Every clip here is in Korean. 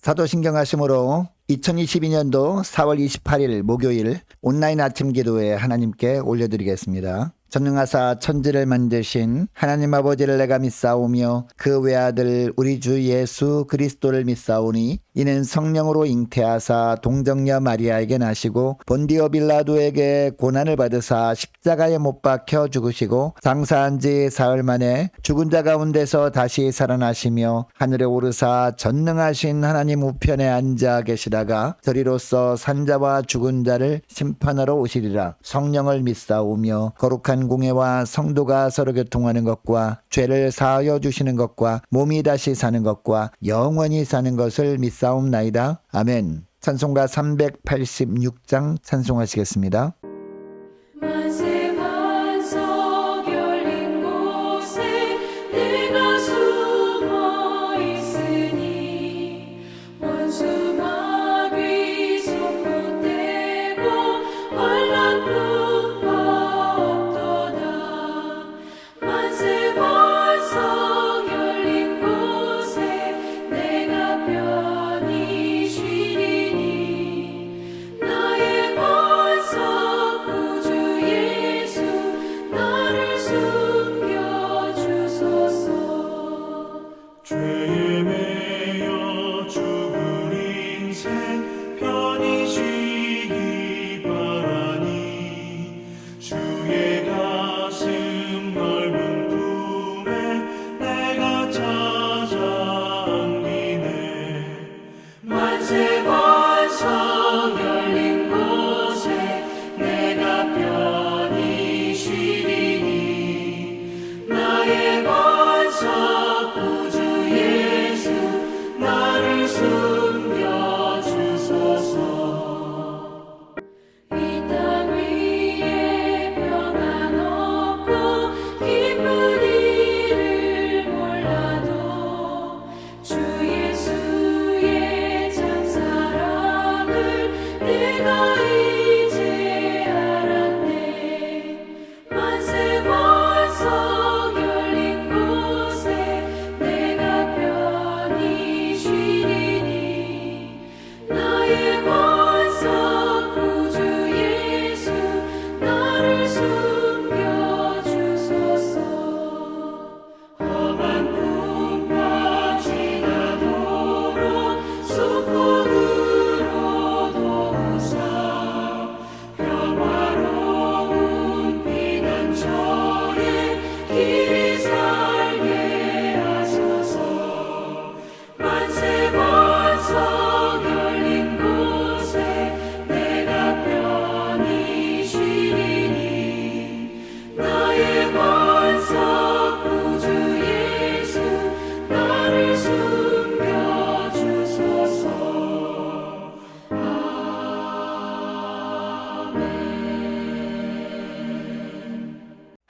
사도신경하심으로 2022년도 4월 28일 목요일 온라인 아침 기도에 하나님께 올려드리겠습니다. 전능하사 천지를 만드신 하나님 아버지를 내가 믿사오며 그 외아들 우리 주 예수 그리스도를 믿사오니 이는 성령으로 잉태하사 동정녀 마리아에게 나시고 본디오 빌라도에게 고난을 받으사 십자가에 못 박혀 죽으시고 장사한 지 사흘 만에 죽은 자 가운데서 다시 살아나시며 하늘에 오르사 전능하신 하나님 우편에 앉아 계시다가 저리로서 산자와 죽은 자를 심판하러 오시리라. 성령을 믿사오며 거룩한 공예와 성도가 서로 교통하는 것과 죄를 사하여 주시는 것과 몸이 다시 사는 것과 영원히 사는 것을 믿사옵나이다. 아멘. 찬송가 386장 찬송하시겠습니다.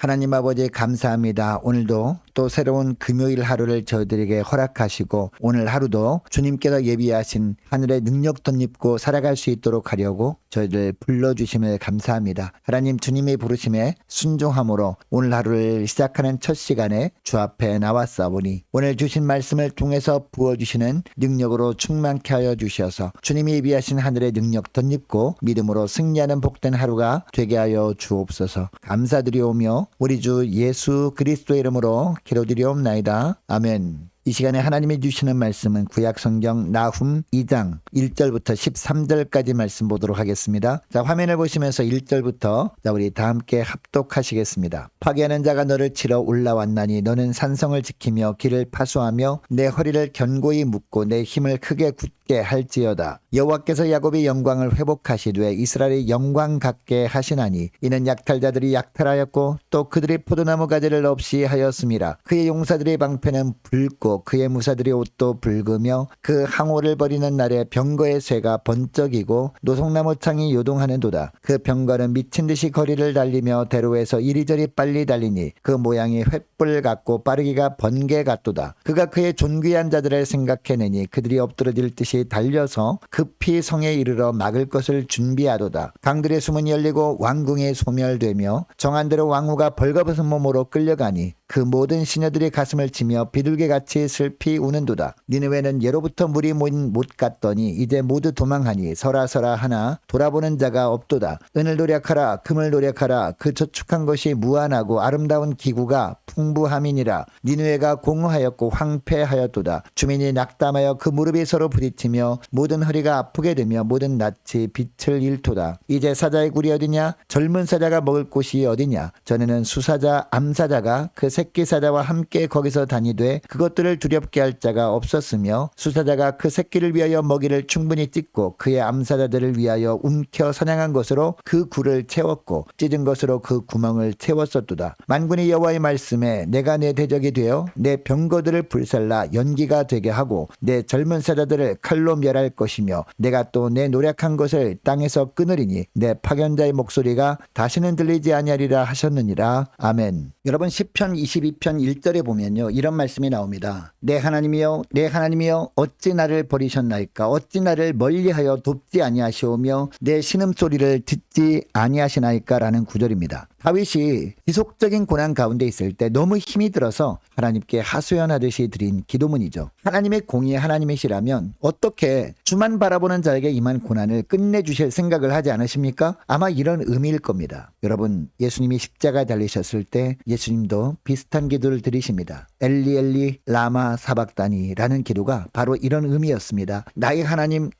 하나님 아버지 감사합니다. 오늘도 또 새로운 금요일 하루를 저희들에게 허락하시고 오늘 하루도 주님께서 예비하신 하늘의 능력 덧입고 살아갈 수 있도록 하려고 저희들 불러주심을 감사합니다. 하나님 주님의 부르심에 순종함으로 오늘 하루를 시작하는 첫 시간에 주 앞에 나왔사오니 오늘 주신 말씀을 통해서 부어주시는 능력으로 충만케 하여 주셔서 주님이 예비하신 하늘의 능력 덧입고 믿음으로 승리하는 복된 하루가 되게 하여 주옵소서. 감사드리오며 우리 주 예수 그리스도의 이름으로 기도드리옵나이다. 아멘. 이 시간에 하나님이 주시는 말씀은 구약성경 나훔 2장 1절부터 13절까지 말씀 보도록 하겠습니다. 자, 화면을 보시면서 1절부터 우리 다 함께 합독하시겠습니다. 파괴하는 자가 너를 치러 올라왔나니 너는 산성을 지키며 길을 파수하며 내 허리를 견고히 묶고 내 힘을 크게 굳게 할지어다. 여호와께서 야곱의 영광을 회복하시되 이스라엘의 영광 갖게 하시나니 이는 약탈자들이 약탈하였고 또 그들이 포도나무 가지를 없이 하였음이라. 그의 용사들의 방패는 붉고 그의 무사들의 옷도 붉으며 그 항오를 버리는 날에 병거의 쇠가 번쩍이고 노송나무 창이 요동하는도다. 그 병거는 미친 듯이 거리를 달리며 대로에서 이리저리 빨리 달리니 그 모양이 횃불 같고 빠르기가 번개 같도다. 그가 그의 존귀한 자들을 생각해내니 그들이 엎드러질 듯이 달려서 급히 성에 이르러 막을 것을 준비하도다. 강들의 수문이 열리고 왕궁이 소멸되며 정한 대로 왕후가 벌거벗은 몸으로 끌려가니 그 모든 시녀들이 가슴을 치며 비둘기같이 슬피 우는도다. 니느웨는 예로부터 물이 모인 못 같더니 이제 모두 도망하니 서라 하나 돌아보는 자가 없도다. 은을 노력하라 금을 노력하라 그 저축한 것이 무한하고 아름다운 기구가 풍부함이니라. 니느웨가 공허하였고 황폐하였도다. 주민이 낙담하여 그 무릎이 서로 부딪히며 모든 허리가 아프게 되며 모든 낯이 빛을 잃도다. 이제 사자의 굴이 어디냐? 젊은 사자가 먹을 곳이 어디냐? 전에는 수사자 암사자가 그 새끼 사자와 함께 거기서 다니되 그것들을 두렵게 할 자가 없었으며 수사자가 그 새끼를 위하여 먹이를 충분히 찢고 그의 암사자들을 위하여 움켜 사냥한 것으로 그 굴을 채웠고 찢은 것으로 그 구멍을 채웠었도다. 만군의 여호와의 말씀에 내가 내 대적이 되어 내 병거들을 불살라 연기가 되게 하고 내 젊은 사자들을 칼로 멸할 것이며 내가 또 내 노력한 것을 땅에서 끊으리니 내 파견자의 목소리가 다시는 들리지 아니하리라 하셨느니라. 아멘. 여러분 시편 22편 1절에 보면요 이런 말씀이 나옵니다. 내 하나님이여 내 하나님이여 어찌 나를 버리셨나이까? 어찌 나를 멀리하여 돕지 아니하시오며 내 신음소리를 듣지 아니하시나이까? 라는 구절입니다. 다윗이 지속적인 고난 가운데 있을 때 너무 힘이 들어서 하나님께 하소연하듯이 드린 기도문이죠. 하나님의 공의 하나님이시라면 어떻게 주만 바라보는 자에게 임한 고난을 끝내주실 생각을 하지 않으십니까? 아마 이런 의미일 겁니다. 여러분 예수님이 십자가에 달리셨을 때 예수님도 비슷한 기도를 드리십니다. 엘리 엘리 라마 사박다니 라는 기도가 바로 이런 의미였습니다. 나의 하나님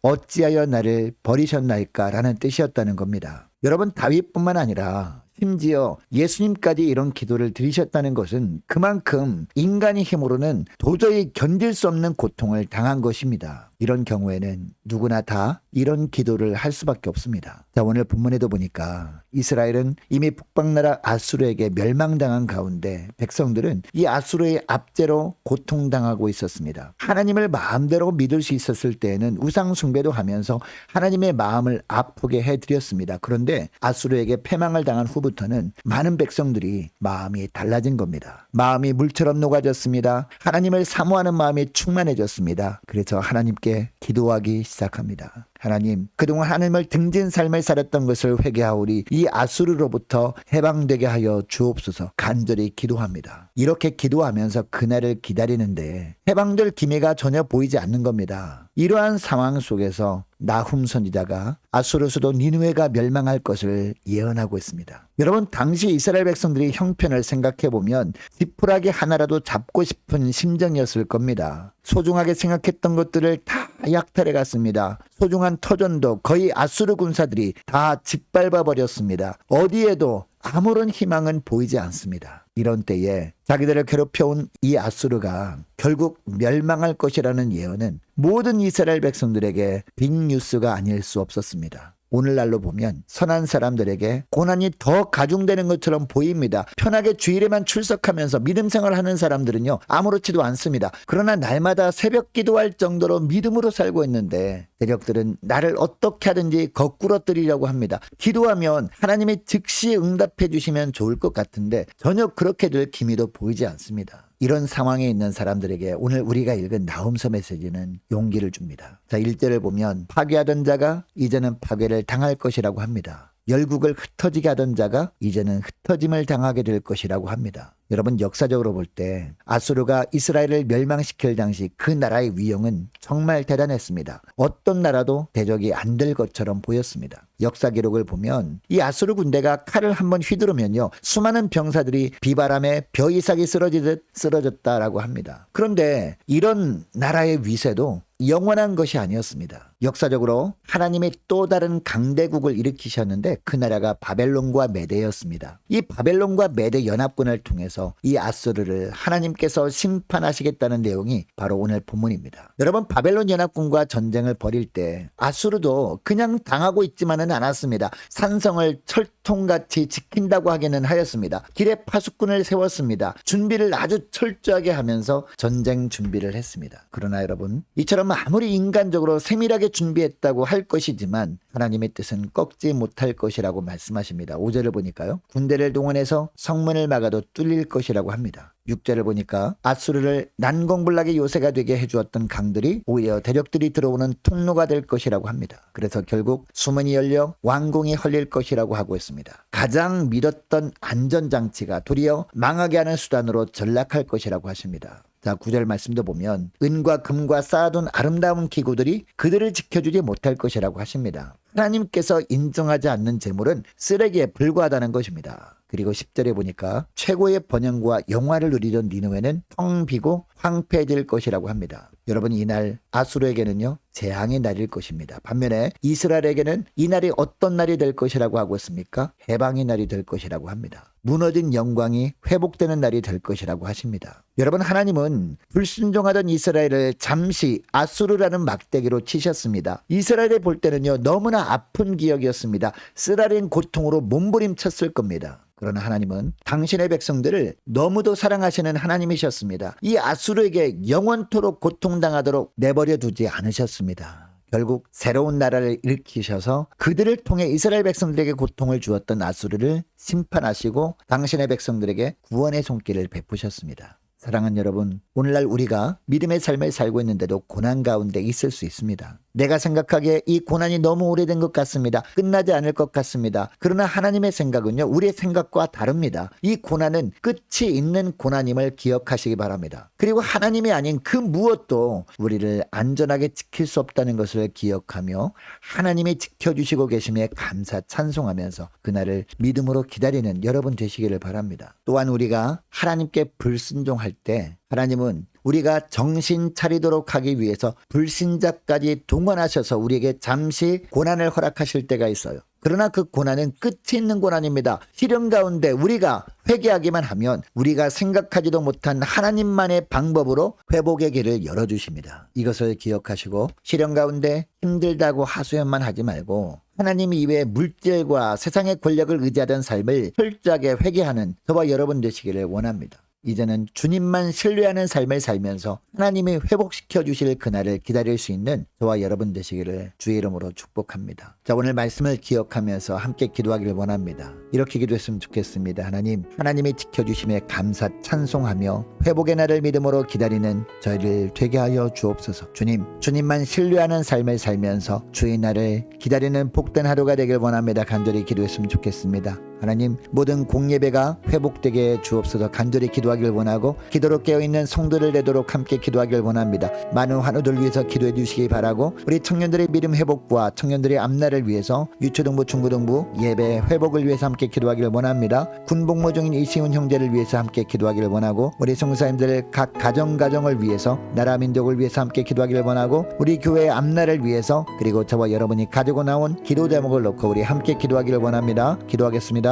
어찌하여 나를 버리셨나이까? 라는 뜻이었다는 겁니다. 여러분 다윗뿐만 아니라 심지어 예수님까지 이런 기도를 드리셨다는 것은 그만큼 인간의 힘으로는 도저히 견딜 수 없는 고통을 당한 것입니다. 이런 경우에는 누구나 다 이런 기도를 할 수밖에 없습니다. 자, 오늘 본문에도 보니까 이스라엘은 이미 북방나라 아수르에게 멸망당한 가운데 백성들은 이 아수르의 압제로 고통당하고 있었습니다. 하나님을 마음대로 믿을 수 있었을 때에는 우상 숭배도 하면서 하나님의 마음을 아프게 해드렸습니다. 그런데 아수르에게 패망을 당한 후부터는 많은 백성들이 마음이 달라진 겁니다. 마음이 물처럼 녹아졌습니다. 하나님을 사모하는 마음이 충만해졌습니다. 그래서 하나님께 기도하기 시작합니다. 하나님, 그동안 하나님을 등진 삶을 살았던 것을 회개하오리 이 아수르로부터 해방되게 하여 주옵소서. 간절히 기도합니다. 이렇게 기도하면서 그날을 기다리는데 해방될 기미가 전혀 보이지 않는 겁니다. 이러한 상황 속에서 나훔 선지자가 아수르 수도 니느웨가 멸망할 것을 예언하고 있습니다. 여러분 당시 이스라엘 백성들이 형편을 생각해보면 지푸라기 하나라도 잡고 싶은 심정이었을 겁니다. 소중하게 생각했던 것들을 다 약탈해 갔습니다. 소중한 터전도 거의 아수르 군사들이 다 짓밟아 버렸습니다. 어디에도 아무런 희망은 보이지 않습니다. 이런 때에 자기들을 괴롭혀온 이 아수르가 결국 멸망할 것이라는 예언은 모든 이스라엘 백성들에게 빅뉴스가 아닐 수 없었습니다. 오늘날로 보면 선한 사람들에게 고난이 더 가중되는 것처럼 보입니다. 편하게 주일에만 출석하면서 믿음 생활하는 사람들은요 아무렇지도 않습니다. 그러나 날마다 새벽 기도할 정도로 믿음으로 살고 있는데 대적들은 나를 어떻게 하든지 거꾸러뜨리려고 합니다. 기도하면 하나님이 즉시 응답해 주시면 좋을 것 같은데 전혀 그렇게 될 기미도 보이지 않습니다. 이런 상황에 있는 사람들에게 오늘 우리가 읽은 나훔서 메시지는 용기를 줍니다. 자, 1절을 보면 파괴하던 자가 이제는 파괴를 당할 것이라고 합니다. 열국을 흩어지게 하던 자가 이제는 흩어짐을 당하게 될 것이라고 합니다. 여러분 역사적으로 볼 때 아수르가 이스라엘을 멸망시킬 당시 그 나라의 위용은 정말 대단했습니다. 어떤 나라도 대적이 안 될 것처럼 보였습니다. 역사 기록을 보면 이 아수르 군대가 칼을 한번 휘두르면요 수많은 병사들이 비바람에 벼이삭이 쓰러지듯 쓰러졌다라고 합니다. 그런데 이런 나라의 위세도 영원한 것이 아니었습니다. 역사적으로 하나님이 또 다른 강대국을 일으키셨는데 그 나라가 바벨론과 메대였습니다. 이 바벨론과 메대 연합군을 통해서 이 아수르를 하나님께서 심판하시겠다는 내용이 바로 오늘 본문입니다. 여러분 바벨론 연합군과 전쟁을 벌일 때 아수르도 그냥 당하고 있지만은 않았습니다. 산성을 철통같이 지킨다고 하기는 하였습니다. 길에 파수꾼을 세웠습니다. 준비를 아주 철저하게 하면서 전쟁 준비를 했습니다. 그러나 여러분 이처럼 아무리 인간적으로 세밀하게 준비했다고 할 것이지만 하나님의 뜻은 꺾지 못할 것이라고 말씀하십니다. 5절을 보니까요. 군대를 동원해서 성문을 막아도 뚫릴 것이라고 합니다. 6절을 보니까 아수르를 난공불락의 요새가 되게 해주었던 강들이 오히려 대적들이 들어오는 통로가 될 것이라고 합니다. 그래서 결국 수문이 열려 왕궁이 헐릴 것이라고 하고 있습니다. 가장 믿었던 안전장치가 도리어 망하게 하는 수단으로 전락할 것이라고 하십니다. 자, 9절 말씀도 보면 은과 금과 쌓아둔 아름다운 기구들이 그들을 지켜주지 못할 것이라고 하십니다. 하나님께서 인정하지 않는 재물은 쓰레기에 불과하다는 것입니다. 그리고 10절에 보니까 최고의 번영과 영화를 누리던 니느웨는 텅 비고 황폐해질 것이라고 합니다. 여러분, 이날 아수르에게는요 재앙의 날일 것입니다. 반면에 이스라엘에게는 이 날이 어떤 날이 될 것이라고 하고 있습니까? 해방의 날이 될 것이라고 합니다. 무너진 영광이 회복되는 날이 될 것이라고 하십니다. 여러분, 하나님은 불순종하던 이스라엘을 잠시 아수르라는 막대기로 치셨습니다. 이스라엘을 볼 때는요 너무나 아픈 기억이었습니다. 쓰라린 고통으로 몸부림쳤을 겁니다. 그러나 하나님은 당신의 백성들을 너무도 사랑하시는 하나님이셨습니다. 이 아수르에게 영원토록 고통당하도록 내버려 두지 않으셨습니다. 결국 새로운 나라를 일으키셔서 그들을 통해 이스라엘 백성들에게 고통을 주었던 아수르를 심판하시고 당신의 백성들에게 구원의 손길을 베푸셨습니다. 사랑하는 여러분, 오늘날 우리가 믿음의 삶을 살고 있는데도 고난 가운데 있을 수 있습니다. 내가 생각하기에 이 고난이 너무 오래된 것 같습니다. 끝나지 않을 것 같습니다. 그러나 하나님의 생각은요 우리의 생각과 다릅니다. 이 고난은 끝이 있는 고난임을 기억하시기 바랍니다. 그리고 하나님이 아닌 그 무엇도 우리를 안전하게 지킬 수 없다는 것을 기억하며 하나님이 지켜주시고 계심에 감사 찬송하면서 그날을 믿음으로 기다리는 여러분 되시기를 바랍니다. 또한 우리가 하나님께 불순종할 때 하나님은 우리가 정신 차리도록 하기 위해서 불신자까지 동원하셔서 우리에게 잠시 고난을 허락하실 때가 있어요. 그러나 그 고난은 끝이 있는 고난입니다. 시련 가운데 우리가 회개하기만 하면 우리가 생각하지도 못한 하나님만의 방법으로 회복의 길을 열어주십니다. 이것을 기억하시고 시련 가운데 힘들다고 하소연만 하지 말고 하나님 이외의 물질과 세상의 권력을 의지하던 삶을 철저하게 회개하는 저와 여러분 되시기를 원합니다. 이제는 주님만 신뢰하는 삶을 살면서 하나님이 회복시켜 주실 그날을 기다릴 수 있는 저와 여러분 되시기를 주의 이름으로 축복합니다. 자, 오늘 말씀을 기억하면서 함께 기도하기를 원합니다. 이렇게 기도했으면 좋겠습니다. 하나님이 지켜주심에 감사 찬송하며 회복의 날을 믿음으로 기다리는 저희를 되게 하여 주옵소서. 주님만 신뢰하는 삶을 살면서 주의 날을 기다리는 복된 하루가 되길 원합니다. 간절히 기도했으면 좋겠습니다. 하나님, 모든 공예배가 회복되게 주옵소서. 간절히 기도하길 원하고 기도로 깨어있는 성도를 되도록 함께 기도하길 원합니다. 많은 환우들 위해서 기도해 주시기 바라고 우리 청년들의 믿음 회복과 청년들의 앞날을 위해서 유초등부 중고등부 예배 회복을 위해서 함께 기도하길 원합니다. 군복무 중인 이시훈 형제를 위해서 함께 기도하길 원하고 우리 성사님들 각 가정을 위해서 나라 민족을 위해서 함께 기도하길 원하고 우리 교회의 앞날을 위해서 그리고 저와 여러분이 가지고 나온 기도 제목을 놓고 우리 함께 기도하기를 원합니다. 기도하겠습니다.